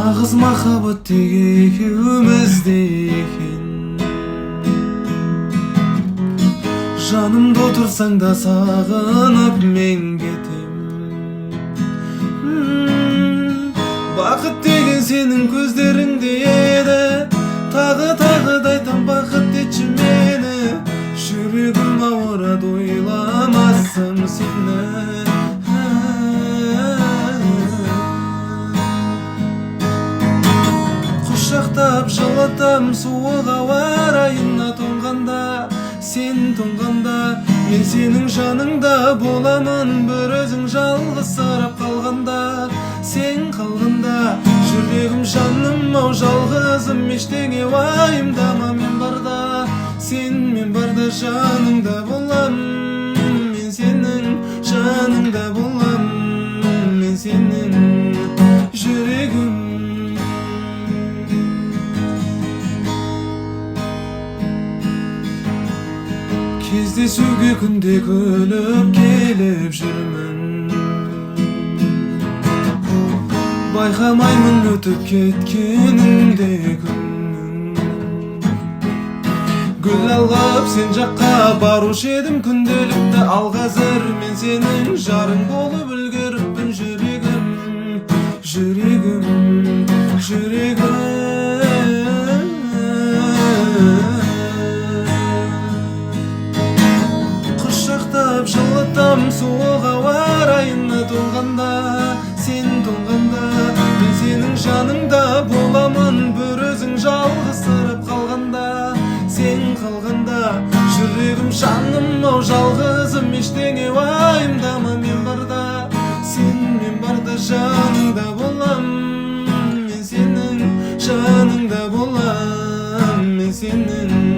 Nağız mахаббат тек екеумізде екен. Жанымда отырсаң да сағынып мен кетем. Бақыт деген сенің көздеріңде еді. Тағы да айтам, бақыт етші мені. Жүрегім ауырады ойламасам сені. Құшақтап жылытам суық ауа райына тоңғанда. Сен тоңғанда мен сенің жаныңда боламын. Бір өзің жалғызсырап қалғанда. Сен қалғанда жүрегім жаным ау жалғызым. Ештеңе уайымдама, мен барда, сен мен барда жаныңда болам. Мен сенің жаныңда болам. Мен сенің жүрегім. Кездесуге күнде күліп келіп жүрмін. Байқамаймын өтіп кеткеніңде күннің. Гүл алғып сен жаққа барушы едім күнделікті. Ал қазір мен сенің жарың болып үлгеріппін. Жүрегім, жүрегім, жүрегім. Құшақтап жылытам суық ауа райына тоңғанда. Сен тоңғанда мен сенің жаныңда боламын. Бір өзің жалғызсырап қалғанда. Сен қалғанда жүрегім жаным ау жалғызым. Ештеңе уайымдама, мен барда, сен мен барда жаныңда болам. Мен сенің жаныңда болам. Мен сенің